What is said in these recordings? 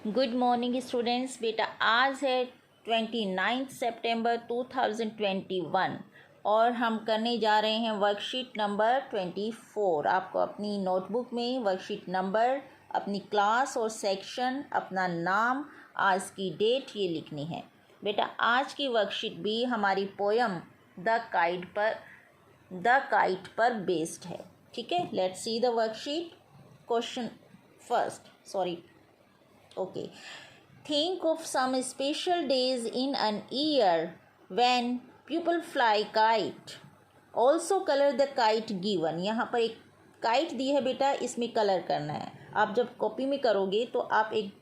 Good morning students. बेटा आज है 29 सितंबर 2021 और हम करने जा रहे हैं वर्कशीट नंबर 24। आपको अपनी नोटबुक में वर्कशीट नंबर, अपनी क्लास और सेक्शन, अपना नाम, आज की डेट ये लिखनी है। बेटा आज की वर्कशीट भी हमारी पोयम द काइट पर बेस्ड है। ठीक है, let's see the worksheet. Question first, Okay. Think of some special days in an year when people fly kite. Also color the kite given. यहाँ पर एक काइट दी है बेटा, इसमें कलर करना है। आप जब कॉपी में करोगे तो आप एक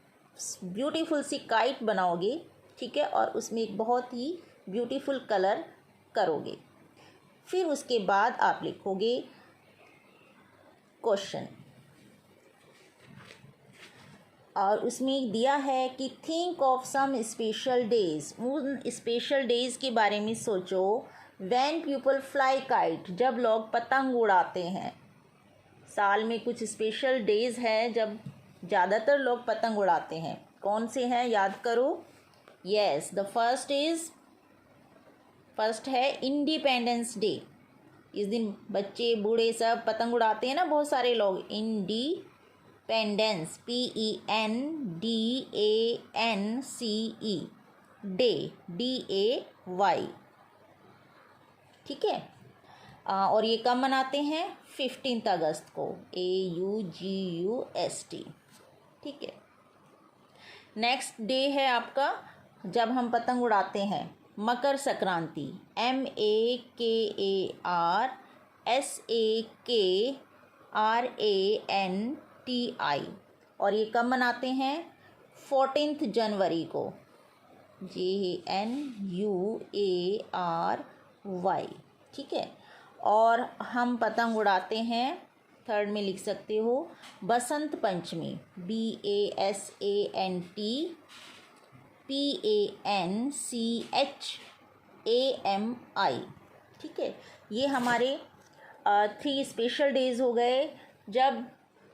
ब्यूटीफुल सी काइट बनाओगे, ठीक है, और उसमें एक बहुत ही ब्यूटीफुल कलर करोगे। फिर उसके बाद आप लिखोगे क्वेश्चन, और उसमें दिया है कि think of some special days. उन स्पेशल डेज़ के बारे में सोचो। व्हेन पीपल फ्लाई काइट, जब लोग पतंग उड़ाते हैं। साल में कुछ स्पेशल डेज़ हैं जब ज़्यादातर लोग पतंग उड़ाते हैं। कौन से हैं याद करो। यस, द फर्स्ट है इंडिपेंडेंस डे। इस दिन बच्चे बूढ़े सब पतंग उड़ाते हैं ना, बहुत सारे लोग। पेंडेंस, PENDANCE, डे, DAY, ठीक है। और ये कब मनाते हैं? 15 अगस्त को, AUGUST, ठीक है। नेक्स्ट डे है आपका जब हम पतंग उड़ाते हैं, मकर संक्रांति, MAKARSAKRANTI, और ये कब मनाते हैं? 14 जनवरी को, JANUARY, ठीक है। और हम पतंग उड़ाते हैं, थर्ड में लिख सकते हो, बसंत पंचमी, BASANTPANCHAMI, ठीक है। ये हमारे 3 स्पेशल डेज हो गए जब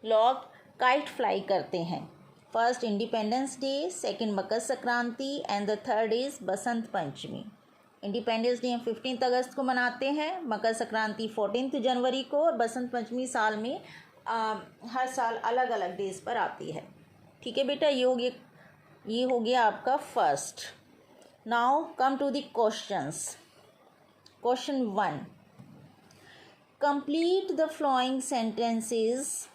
लोग काइट फ्लाई करते हैं। First independence day, second Makar Sankranti and the third is Basant Panchami. Independence day हम 15 अगस्त को मनाते हैं, मकर संक्रांति 14 जनवरी को, और बसंत पंचमी साल में हर साल अलग अलग डेज पर आती है। ठीक है बेटा, ये हो गया आपका first. Now come to the questions. Question 1, complete the following sentences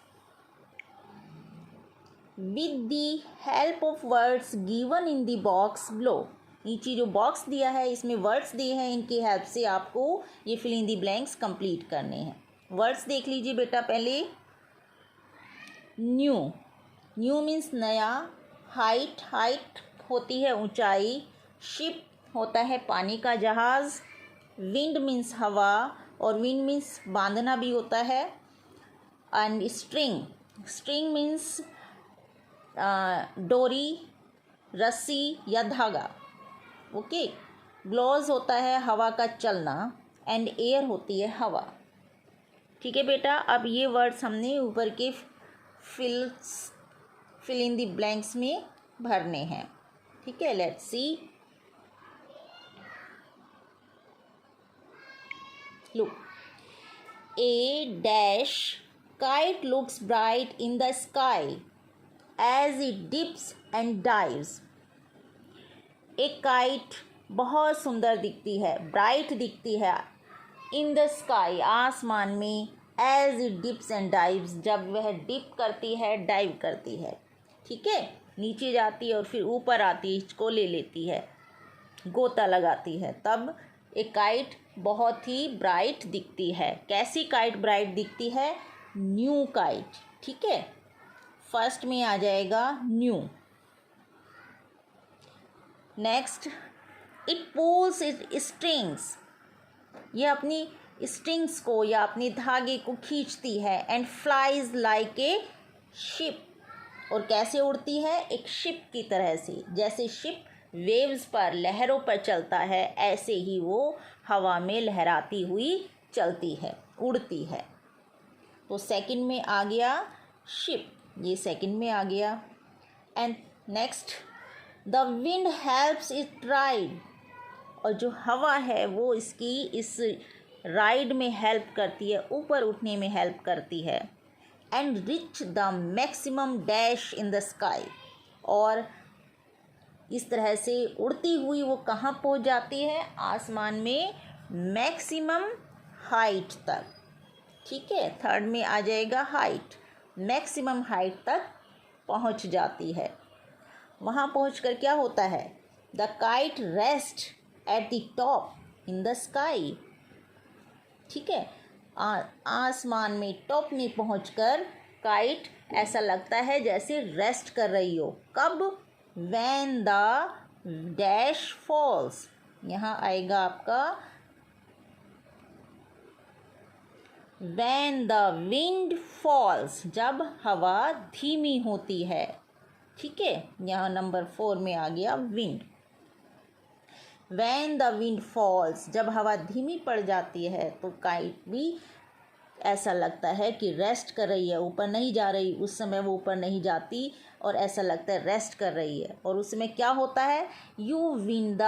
with the help of words given in the box below। नीचे जो बॉक्स दिया है इसमें वर्ड्स दिए हैं, इनकी हेल्प से आपको ये fill in the blanks complete करने हैं। वर्ड्स देख लीजिए बेटा पहले। न्यू मीन्स नया। हाइट होती है ऊंचाई। शिप होता है पानी का जहाज़। विंड मीन्स हवा, और विंड मीन्स बांधना भी होता है। एंड स्ट्रिंग मीन्स डोरी, रस्सी या धागा। ओके। ब्लोज होता है हवा का चलना, एंड एयर होती है हवा। ठीक है बेटा, अब ये वर्ड्स हमने ऊपर के फिल इन द ब्लैंक्स में भरने हैं। ठीक है, let's see. Look, A dash kite looks bright in the sky as it dips and dives। एक काइट बहुत सुंदर दिखती है, ब्राइट दिखती है, इन द स्काई, आसमान में, as it dips and dives, जब वह डिप करती है, डाइव करती है। ठीक है, नीचे जाती है और फिर ऊपर आती है, इसको ले लेती है, गोता लगाती है, तब एक काइट बहुत ही ब्राइट दिखती है। कैसी काइट ब्राइट दिखती है? New kite. ठीक है, फर्स्ट में आ जाएगा new. Next, it pools it strings, ये अपनी स्ट्रिंग्स को या अपने धागे को खींचती है। And flies like a ship, और कैसे उड़ती है? एक शिप की तरह से। जैसे शिप वेव्स पर, लहरों पर चलता है, ऐसे ही वो हवा में लहराती हुई चलती है, उड़ती है। तो सेकंड में आ गया शिप, ये सेकंड में आ गया। And next, the wind helps it ride, और जो हवा है वो इसकी इस राइड में हेल्प करती है, ऊपर उठने में हेल्प करती है। And rich the maximum dash in the sky, और इस तरह से उड़ती हुई वो कहाँ पहुँच जाती है, आसमान में मैक्सिमम हाइट तक। ठीक है, थर्ड में आ जाएगा हाइट, मैक्सिमम हाइट तक पहुँच जाती है। वहाँ पहुँचकर क्या होता है, the kite rest at the top in the sky. ठीक है, आसमान में टॉप में पहुंचकर काइट ऐसा लगता है जैसे रेस्ट कर रही हो। कब, व्हेन द डैश फॉल्स, यहाँ आएगा आपका व्हेन द विंड फॉल्स, जब हवा धीमी होती है। ठीक है, यहाँ नंबर 4 में आ गया wind. When the wind falls, जब हवा धीमी पड़ जाती है तो काइट भी ऐसा लगता है कि रेस्ट कर रही है, ऊपर नहीं जा रही। उस समय वो ऊपर नहीं जाती और ऐसा लगता है रेस्ट कर रही है। और उस समय क्या होता है, यू विन द,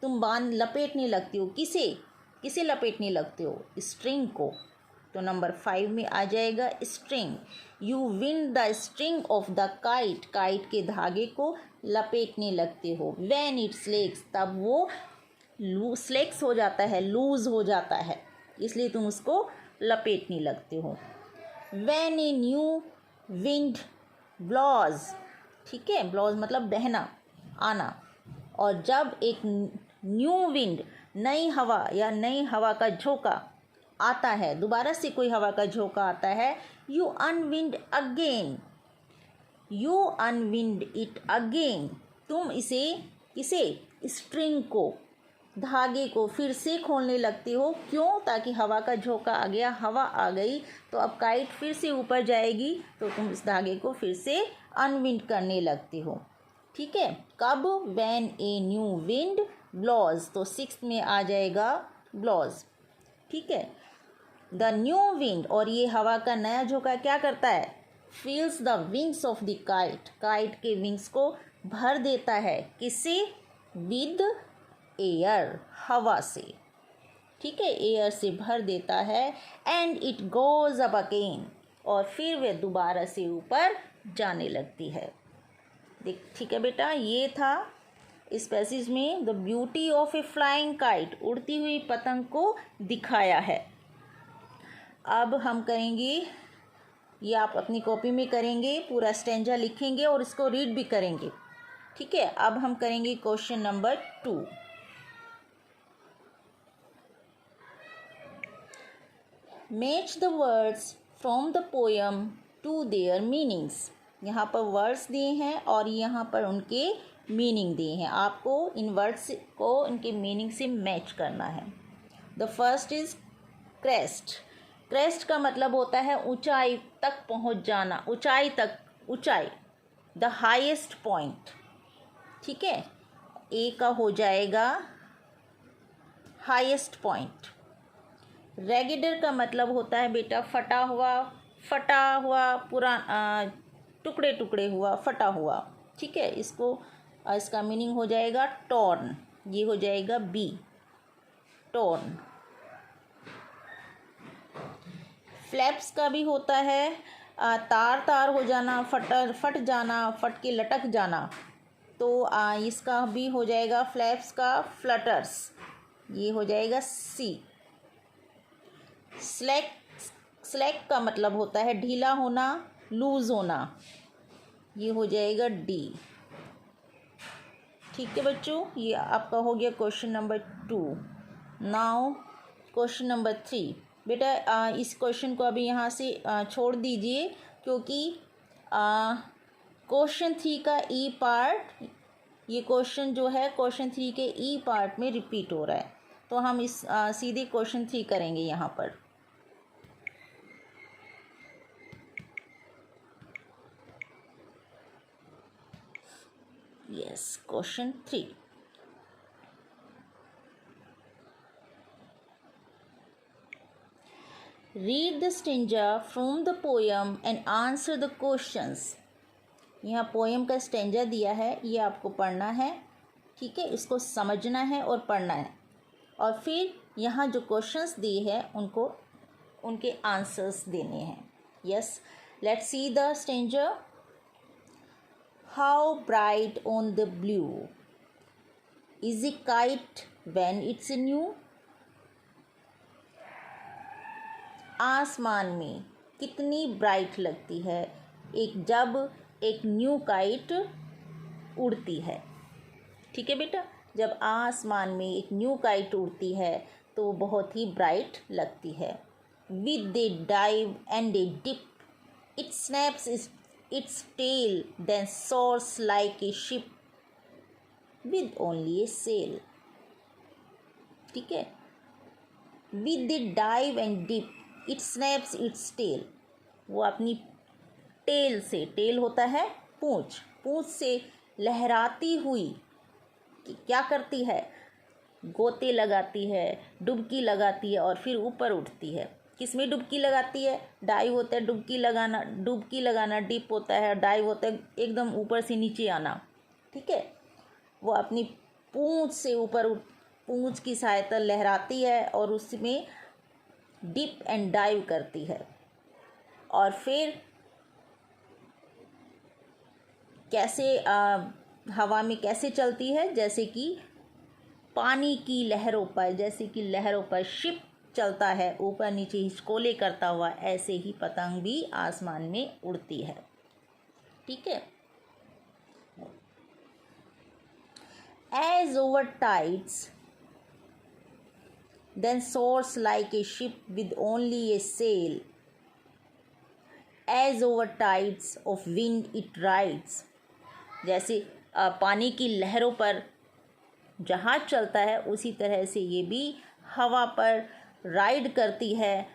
तुम बांध लपेटने लगती हो, किसे लपेटने लगते हो, स्ट्रिंग को। तो नंबर 5 में आ जाएगा string. You win the string of the kite, kite के धागे को लपेटने लगते हो। व्हेन इट स्लेक्स, तब वो स्लेक्स हो जाता है, लूज हो जाता है, इसलिए तुम उसको लपेटने लगते हो। व्हेन ए न्यू विंड ब्लॉज, ठीक है, ब्लॉज मतलब बहना, आना। और जब एक न्यू विंड, नई हवा या नई हवा का झोंका आता है, दोबारा से कोई हवा का झोंका आता है, you unwind again, you unwind it again, तुम इसे स्ट्रिंग को, धागे को फिर से खोलने लगती हो। क्यों, ताकि हवा का झोंका आ गया, हवा आ गई तो अब काइट फिर से ऊपर जाएगी, तो तुम इस धागे को फिर से अनविंड करने लगती हो। ठीक है, कब, व्हेन ए न्यू विंड ब्लॉज, तो 6 में आ जाएगा ब्लॉज। ठीक है, द न्यू विंड, और ये हवा का नया झोंका क्या करता है, फिल्स the wings of the kite, kite के विंग्स को भर देता है, किससे, विद एयर, हवा से। ठीक है, एयर से भर देता है। And it goes up again, और फिर वे दोबारा से ऊपर जाने लगती है। देख, ठीक है बेटा, ये था इस पैसेज में the beauty of A flying kite, उड़ती हुई पतंग को दिखाया है। अब हम करेंगे, ये आप अपनी कॉपी में करेंगे, पूरा स्टेंजा लिखेंगे और इसको रीड भी करेंगे। ठीक है, अब हम करेंगे question number 2। Match the words from the poem to their meanings, यहाँ पर वर्ड्स दिए हैं और यहाँ पर उनके मीनिंग दिए हैं। आपको इन वर्ड्स को इनके मीनिंग से मैच करना है। The first is crest. Crest का मतलब होता है ऊंचाई तक पहुंच जाना, ऊंचाई तक, ऊंचाई, द हाईएस्ट पॉइंट। ठीक है, ए का हो जाएगा हाईएस्ट पॉइंट। रेगिडर का मतलब होता है बेटा फटा हुआ, पूरा टुकड़े टुकड़े हुआ, फटा हुआ। ठीक है, इसका मीनिंग हो जाएगा टॉर्न, ये हो जाएगा बी, टॉर्न। फ्लैप्स का भी होता है तार हो जाना, फट जाना, फट के लटक जाना, तो इसका भी हो जाएगा फ्लैप्स का फ्लटर्स, ये हो जाएगा सी। स्लैक का मतलब होता है ढीला होना, लूज होना, ये हो जाएगा डी। ठीक है बच्चों, ये आपका हो गया question number 2। Now question number 3। बेटा इस क्वेश्चन को अभी यहाँ से छोड़ दीजिए, क्योंकि क्वेश्चन 3 का ई पार्ट, ये क्वेश्चन जो है क्वेश्चन 3 के ई पार्ट में रिपीट हो रहा है, तो हम इस सीधे क्वेश्चन 3 करेंगे यहाँ पर। Yes, question 3। Read the stanza from the poem and answer the questions. यहाँ पोएम का स्टेंजा दिया है, ये आपको पढ़ना है, ठीक है, इसको समझना है और पढ़ना है, और फिर यहाँ जो क्वेश्चंस दिए हैं उनको उनके आंसर्स देने हैं. Yes, let's see the stanza. How bright on the blue is a kite when it's new. आसमान में कितनी ब्राइट लगती है जब एक न्यू काइट उड़ती है. ठीक है बेटा, जब आसमान में एक न्यू काइट उड़ती है तो वो बहुत ही ब्राइट लगती है. With a dive and a dip it snaps its tail then soars like a ship with only a sail. ठीक है, with a dive and dip it snaps its tail. वो अपनी टेल से, टेल होता है पूंछ, पूंछ से लहराती हुई क्या करती है, गोते लगाती है, डुबकी लगाती है और फिर ऊपर उठती है. किसमें डुबकी लगाती है? डाइव होता है डुबकी लगाना, डिप होता है, डाइव होता है एकदम ऊपर से नीचे आना. ठीक है, वो अपनी पूंछ से ऊपर पूंछ की सहायता लहराती है और उसमें डिप एंड डाइव करती है. और फिर कैसे हवा में कैसे चलती है? जैसे कि पानी की लहरों पर, जैसे कि लहरों पर शिप चलता है ऊपर नीचे हिचकोले करता हुआ, ऐसे ही पतंग भी आसमान में उड़ती है. ठीक है. As over tides then soars like a ship with only a sail. As over tides of wind it rides. जैसे पानी की लहरों पर जहाज चलता है उसी तरह से ये भी हवा पर राइड करती है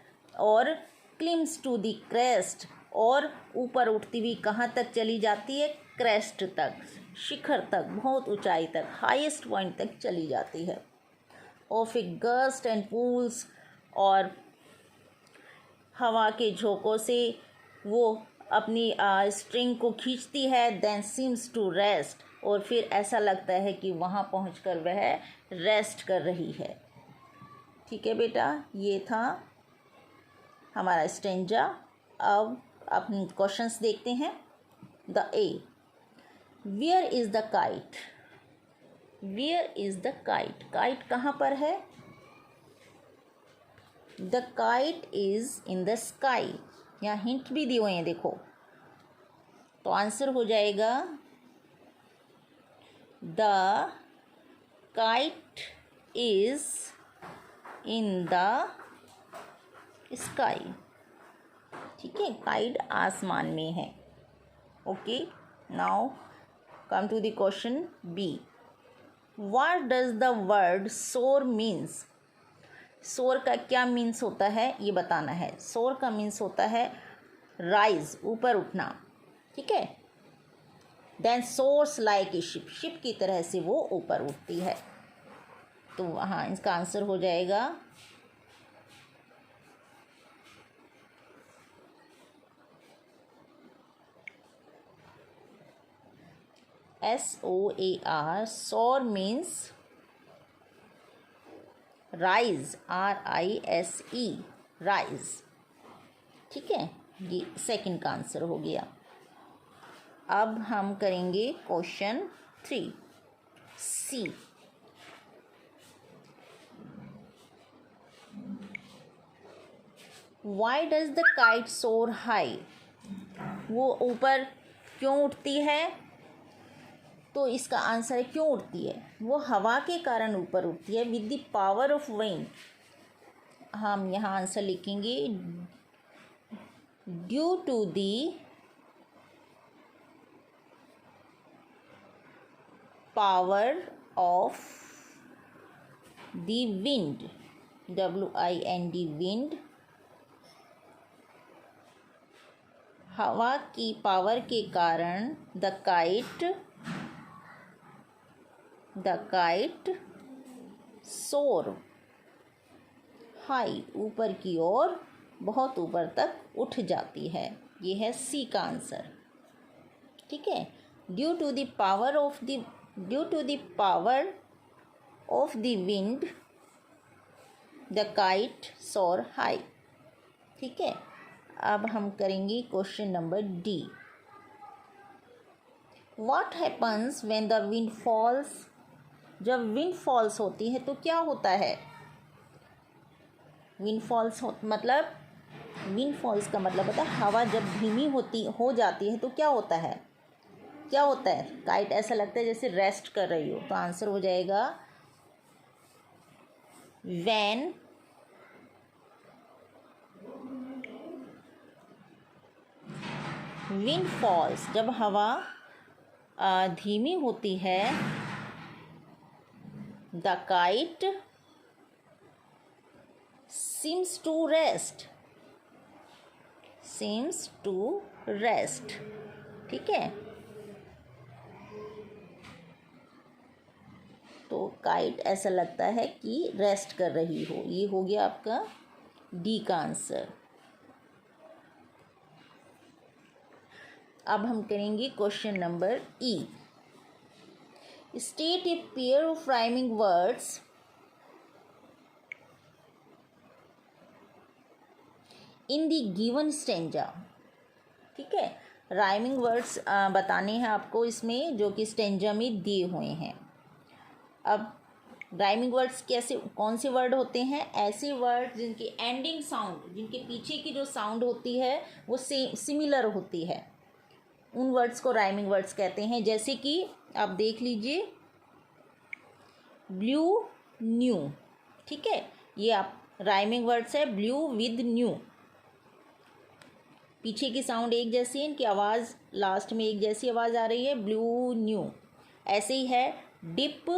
और क्लिम्स टू द क्रेस्ट, और ऊपर उठती हुई कहाँ तक चली जाती है? क्रेस्ट तक, शिखर तक, बहुत ऊंचाई तक, हाईएस्ट पॉइंट तक चली जाती है. Of A gust and pools, और हवा के झोंकों से वो अपनी स्ट्रिंग को खींचती है. देन सीम्स टू रेस्ट, और फिर ऐसा लगता है कि वहाँ पहुंचकर वह रेस्ट कर रही है. ठीक है बेटा, ये था हमारा स्टेंजा. अब अपन क्वेश्चंस देखते हैं. The A, where is the kite. Where is the kite. Kite कहाँ पर है? The kite is in the sky. यहाँ हिंट भी दिए हुए हैं देखो, तो आंसर हो जाएगा the kite is in the sky. ठीक है, काइट आसमान में है. Okay, now come to the question B. What does the word soar means? सोर का क्या मीन्स होता है ये बताना है. सोर का मीन्स होता है राइज, ऊपर उठना. ठीक है. Then soars like a ship, ship की तरह से वो ऊपर उठती है. तो हाँ, इसका आंसर हो जाएगा SOAR. soar means rise, RISE, rise. ठीक है, ये सेकंड का आंसर हो गया. अब हम करेंगे question 3 C. Why does the kite soar high? वो ऊपर क्यों उठती है? तो इसका आंसर है क्यों उड़ती है? वो हवा के कारण ऊपर उड़ती है. With the power of wind. हम यहाँ आंसर लिखेंगे due to the power of the wind, WIND, wind. हवा की पावर के कारण द काइट सोर हाई, ऊपर की ओर, बहुत ऊपर तक उठ जाती है. ये है सी का आंसर. ठीक है, due to the power of the wind the kite soar high. ठीक है, अब हम करेंगे question number D. What happens when the wind falls. जब विंड फॉल्स होती है तो क्या होता है? विंड फॉल्स का मतलब होता है हवा जब धीमी हो जाती है तो क्या होता है? काइट ऐसा लगता है जैसे रेस्ट कर रही हो। तो आंसर हो जाएगा व्हेन विंड फॉल्स, जब हवा धीमी होती है, the kite seems to rest। ठीक है, तो काइट ऐसा लगता है कि रेस्ट कर रही हो। ये हो गया आपका डी का आंसर। अब हम करेंगे question number E. State a pair of rhyming words in the given stanza. ठीक है, राइमिंग वर्ड्स बताने हैं आपको इसमें, जो कि स्टेंजा में दिए हुए हैं। अब राइमिंग वर्ड्स कौन से वर्ड होते हैं? ऐसे वर्ड जिनकी एंडिंग साउंड, जिनके पीछे की जो साउंड होती है वो सिमिलर होती है, उन वर्ड्स को राइमिंग वर्ड्स कहते हैं। जैसे कि आप देख लीजिए, ब्लू न्यू। ठीक है, ये आप राइमिंग वर्ड्स है, ब्लू विद न्यू। पीछे की साउंड एक जैसी है, इनकी आवाज़ लास्ट में एक जैसी आवाज़ आ रही है, ब्लू न्यू। ऐसे ही है dip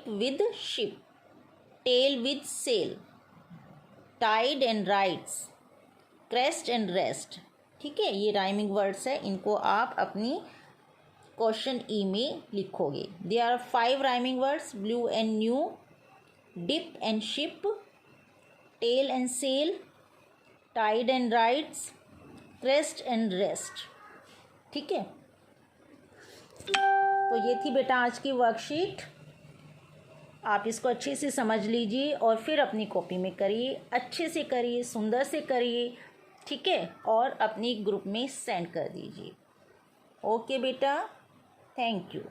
with ship, tail with sail, tide and rides, crest and rest. ठीक है, ये राइमिंग वर्ड्स है, इनको आप अपनी क्वेश्चन ई में लिखोगे। There are 5 rhyming words, blue and new, dip and ship, tail and sail, tide and rides, crest and rest. ठीक है, तो ये थी बेटा आज की वर्कशीट। आप इसको अच्छे से समझ लीजिए और फिर अपनी कॉपी में करिए, अच्छे से करिए, सुंदर से करिए। ठीक है, और अपनी ग्रुप में सेंड कर दीजिए। ओके बेटा, थैंक यू।